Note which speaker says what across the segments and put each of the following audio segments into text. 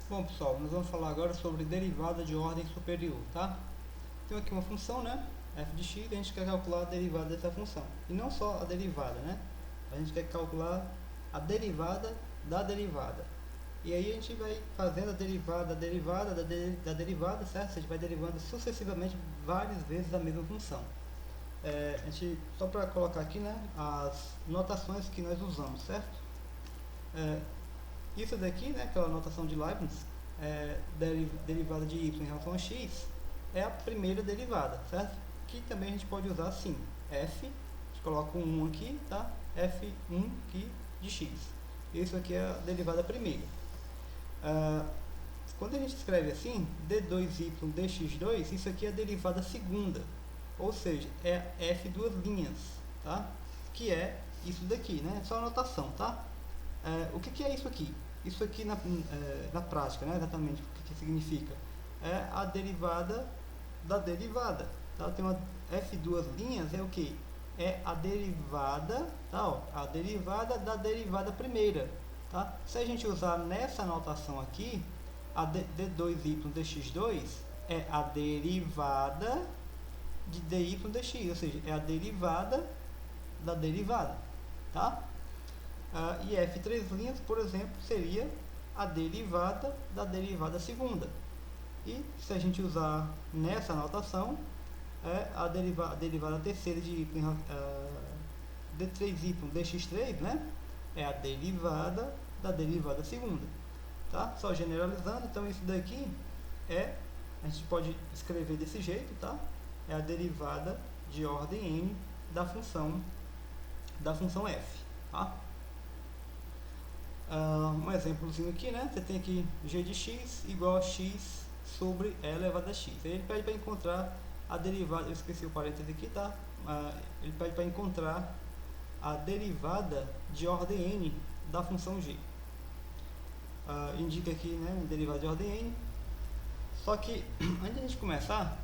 Speaker 1: Bom pessoal, nós vamos falar agora sobre derivada de ordem superior, tá? Tem aqui uma função, né? F de x, a gente quer calcular a derivada dessa função. E não só a derivada, né? A gente quer calcular a derivada da derivada. E aí a gente vai fazendo a derivada da derivada, certo? A gente vai derivando sucessivamente várias vezes a mesma função. Só para colocar aqui, né, as notações que nós usamos, certo? Isso daqui, né, aquela notação de Leibniz, derivada de y em relação a x, é a primeira derivada, certo? Que também a gente pode usar assim, f, a gente coloca um 1 aqui, tá? f1 aqui de x. Isso aqui é a derivada primeira. Quando a gente escreve assim, d2y dx2, isso aqui é a derivada segunda, ou seja, é f duas linhas, tá? Que é isso daqui, né? É só a notação, tá? O que é isso aqui? Isso aqui na prática, né, exatamente o que significa? É a derivada da derivada. Tá? Tem uma f duas linhas, é o que? É a derivada, tá, ó, a derivada da derivada primeira. Tá? Se a gente usar nessa notação aqui, a d2y dx2 é a derivada de dy dx, ou seja, é a derivada da derivada. Tá? E f três linhas, por exemplo, seria a derivada da derivada segunda. E se a gente usar nessa notação, a derivada terceira de d3y dx3, né? É a derivada da derivada segunda. Tá? Só generalizando, então isso daqui a gente pode escrever desse jeito, tá? É a derivada de ordem n da função f. Tá? Um exemplozinho aqui, né? Você tem aqui g de x igual a x sobre e elevado a x. Aí ele pede para encontrar a derivada, eu esqueci o parênteses aqui, tá? Ele pede para encontrar a derivada de ordem n da função g. Indica aqui, né, derivada de ordem n. Só que, antes de a gente começar,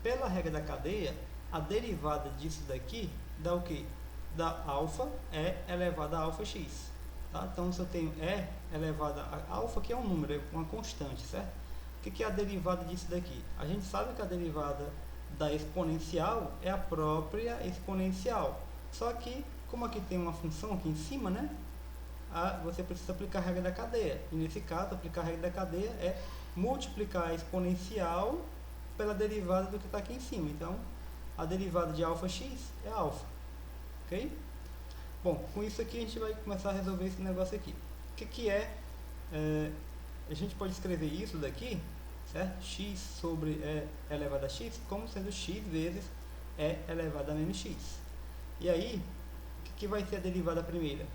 Speaker 1: pela regra da cadeia, a derivada disso daqui dá o que? Dá alfa e elevado a alfa x. Tá? Então, se eu tenho e elevado a alfa, que é um número, é uma constante, certo? O que é a derivada disso daqui? A gente sabe que a derivada da exponencial é a própria exponencial. Só que, como aqui tem uma função aqui em cima, né? Você precisa aplicar a regra da cadeia. E nesse caso, aplicar a regra da cadeia é multiplicar a exponencial pela derivada do que está aqui em cima. Então, a derivada de alfa x é alfa. Ok? Bom, com isso aqui a gente vai começar a resolver esse negócio aqui. O que a gente pode escrever isso daqui, certo? X sobre e elevado a x, como sendo x vezes e elevado a menos x. E aí, o que vai ser a derivada primeira?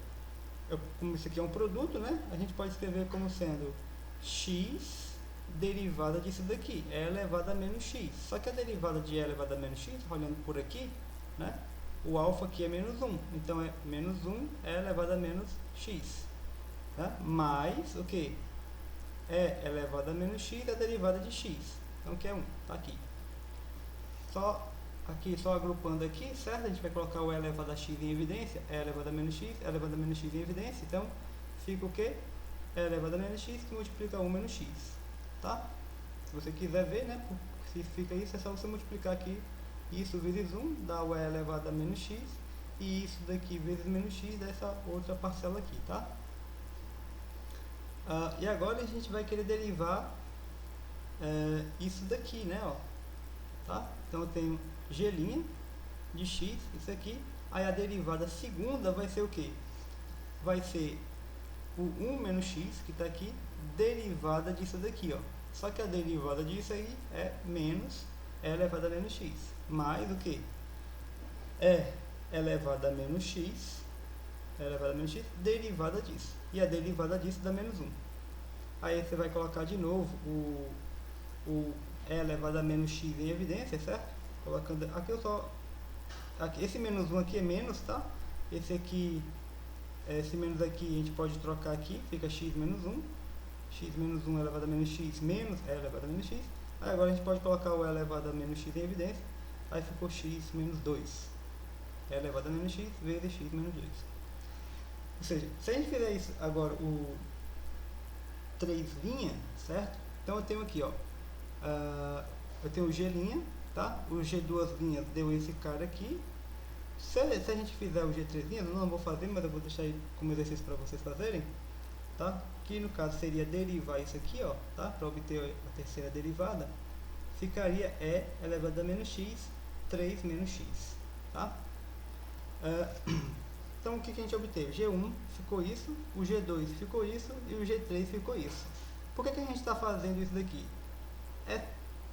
Speaker 1: Como isso aqui é um produto, né? A gente pode escrever como sendo x derivada disso daqui, e elevado a menos x. Só que a derivada de e elevado a menos x, olhando por aqui, né? O alfa aqui é menos 1, então é menos 1 é elevado a menos x, tá? Mais o que? É elevado a menos x é a derivada de x, então que é 1, tá aqui. Só agrupando aqui, certo? A gente vai colocar o e elevado a x em evidência, e elevado a menos x, e elevado a menos x em evidência, então fica o que? E elevado a menos x que multiplica 1 menos x, tá? Se você quiser ver, né, se fica isso, é só você multiplicar aqui. Isso vezes 1 dá o e elevado a menos x, e isso daqui vezes menos x dessa outra parcela aqui, tá? E agora a gente vai querer derivar isso daqui, né, ó, tá? Então eu tenho g' de x, isso aqui, aí a derivada segunda vai ser o que? Vai ser o 1 menos x, que está aqui, derivada disso daqui, ó. Só que a derivada disso aí é menos e elevado a menos x, mais o que? E elevado a menos x, derivada disso. E a derivada disso dá menos 1. Aí você vai colocar de novo o e elevado a menos x em evidência, certo? Colocando aqui esse menos 1 aqui é menos, tá? Esse menos aqui a gente pode trocar aqui, fica x menos 1. X menos 1 elevado a menos x menos e elevado a menos x. Aí agora a gente pode colocar o e elevado a menos x em evidência. Aí ficou x menos 2. E elevado a menos x vezes x menos 2. Ou seja, se a gente fizer isso agora, 3 certo? Então eu tenho aqui, ó, eu tenho o G', tá? O G2' deu esse cara aqui. Se a gente fizer o G3', eu não vou fazer, mas eu vou deixar aí como exercício para vocês fazerem, tá? Que no caso seria derivar isso aqui, ó, tá? Para obter a terceira derivada, ficaria E elevado a menos x, 3 menos x, tá? Então o que a gente obteve? G1 ficou isso, o G2 ficou isso e o G3 ficou isso. Por que a gente está fazendo isso daqui? É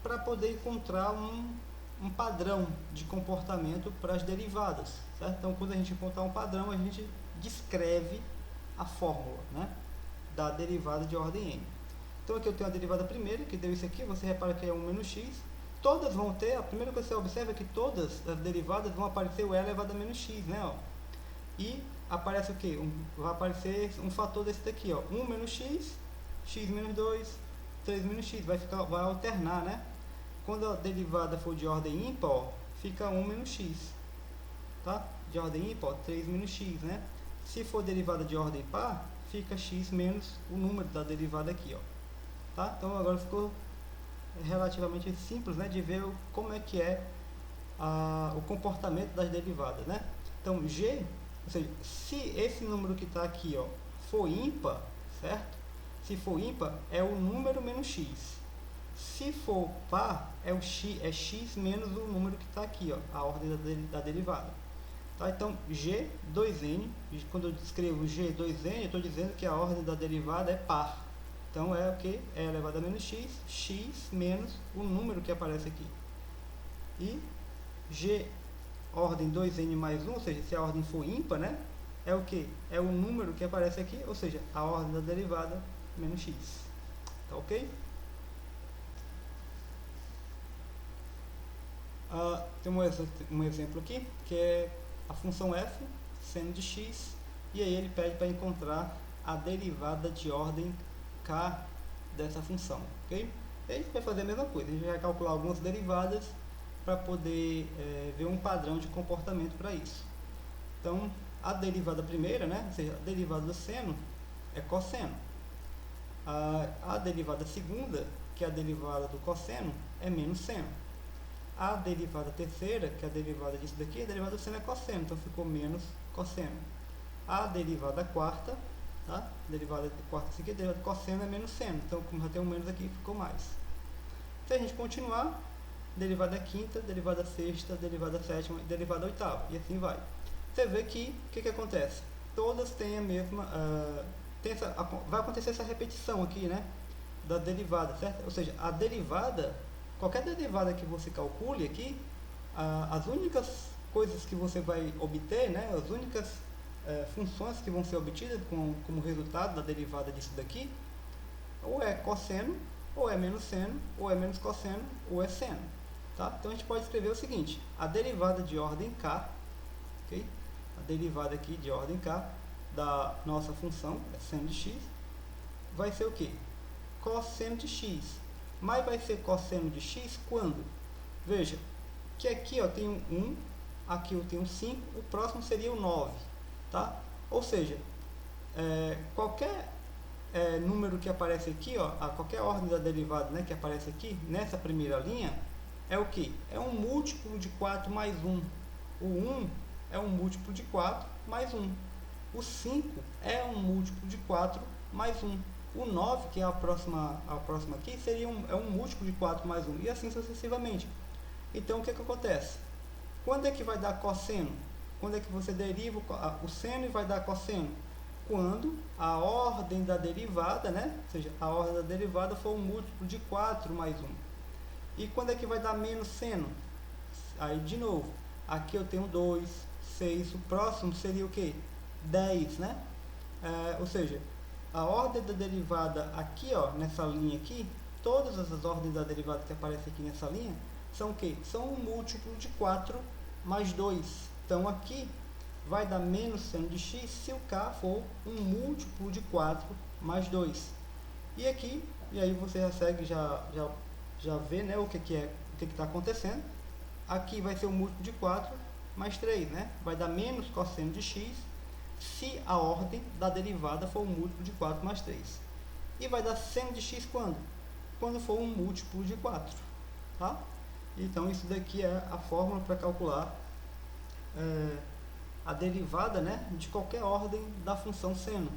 Speaker 1: para poder encontrar um padrão de comportamento para as derivadas, certo? Então quando a gente encontrar um padrão, a gente descreve a fórmula, né, da derivada de ordem n. Então aqui eu tenho a derivada primeira, que deu isso aqui, você repara que é 1 menos x. Todas vão ter, a primeira coisa que você observa é que todas as derivadas vão aparecer o e elevado a menos x, né, ó. E aparece o que? Vai aparecer um fator desse daqui, ó, 1 menos x, x menos 2, 3 menos x, vai alternar, né? Quando a derivada for de ordem ímpar, ó, fica 1 menos x, tá? De ordem ímpar, ó, 3 menos x, né? Se for derivada de ordem par, fica x menos o número da derivada aqui, ó, tá? Então agora ficou relativamente simples, né, de ver como é que é o comportamento das derivadas, né? Então g, ou seja, se esse número que está aqui, ó, for ímpar, certo? Se for ímpar, é o número menos x. Se for par, é x menos o número que está aqui, ó, a ordem da derivada. Tá? Então, G2n, quando eu descrevo G2n, eu estou dizendo que a ordem da derivada é par. Então, é o que? É elevado a menos x, x menos o número que aparece aqui. E G ordem 2n mais 1, ou seja, se a ordem for ímpar, né, é o que? É o número que aparece aqui, ou seja, a ordem da derivada menos x. Tá ok? Tem um exemplo aqui, que é a função f seno de x, e aí ele pede para encontrar a derivada de ordem k dessa função, ok? E a gente vai fazer a mesma coisa, a gente vai calcular algumas derivadas para poder ver um padrão de comportamento para isso. Então, a derivada primeira, né, ou seja, a derivada do seno é cosseno. A derivada segunda, que é a derivada do cosseno, é menos seno. A derivada terceira, que é a derivada disso daqui, a derivada do seno é cosseno, então ficou menos cosseno. A derivada quarta, tá? A derivada quarta seguinte, a derivada do cosseno é menos seno, então como já tem um menos aqui, ficou mais. Se a gente continuar, derivada quinta, derivada sexta, derivada sétima e derivada oitava, e assim vai. Você vê que, o que acontece? Todas têm a mesma, vai acontecer essa repetição aqui, né, da derivada, certo? Ou seja, a derivada, qualquer derivada que você calcule aqui, as únicas coisas que você vai obter, né, as únicas funções que vão ser obtidas como resultado da derivada disso daqui, ou é cosseno, ou é menos seno, ou é menos cosseno, ou é seno. Tá? Então a gente pode escrever o seguinte: a derivada de ordem k, okay? A derivada aqui de ordem k da nossa função, seno de x, vai ser o que? Cosseno de x. Mas vai ser cosseno de x quando? Veja, que aqui eu tenho 1, aqui eu tenho 5, o próximo seria o 9. Tá? Ou seja, qualquer número que aparece aqui, ó, qualquer ordem da derivada, né, que aparece aqui, nessa primeira linha, é o que? É um múltiplo de 4 mais 1. O 1 é um múltiplo de 4 mais 1. O 5 é um múltiplo de 4 mais 1. O 9, que é a próxima aqui, seria um múltiplo de 4 mais 1. E assim sucessivamente. Então, o que acontece? Quando é que vai dar cosseno? Quando é que você deriva o seno e vai dar cosseno? Quando a ordem da derivada, né? Ou seja, a ordem da derivada for um múltiplo de 4 mais 1. E quando é que vai dar menos seno? Aí, de novo, aqui eu tenho 2, 6, o próximo seria o quê? 10, né? Ou seja, a ordem da derivada aqui, ó, nessa linha aqui, todas essas ordens da derivada que aparecem aqui nessa linha, são o quê? São um múltiplo de 4 mais 2. Então, aqui vai dar menos seno de x se o k for um múltiplo de 4 mais 2. E aqui, e aí você já segue, já vê, né, o que está acontecendo. Aqui vai ser um múltiplo de 4 mais 3, né? Vai dar menos cosseno de x se a ordem da derivada for um múltiplo de 4 mais 3. E vai dar seno de x quando? Quando for um múltiplo de 4. Tá? Então isso daqui é a fórmula para calcular a derivada, né, de qualquer ordem da função seno.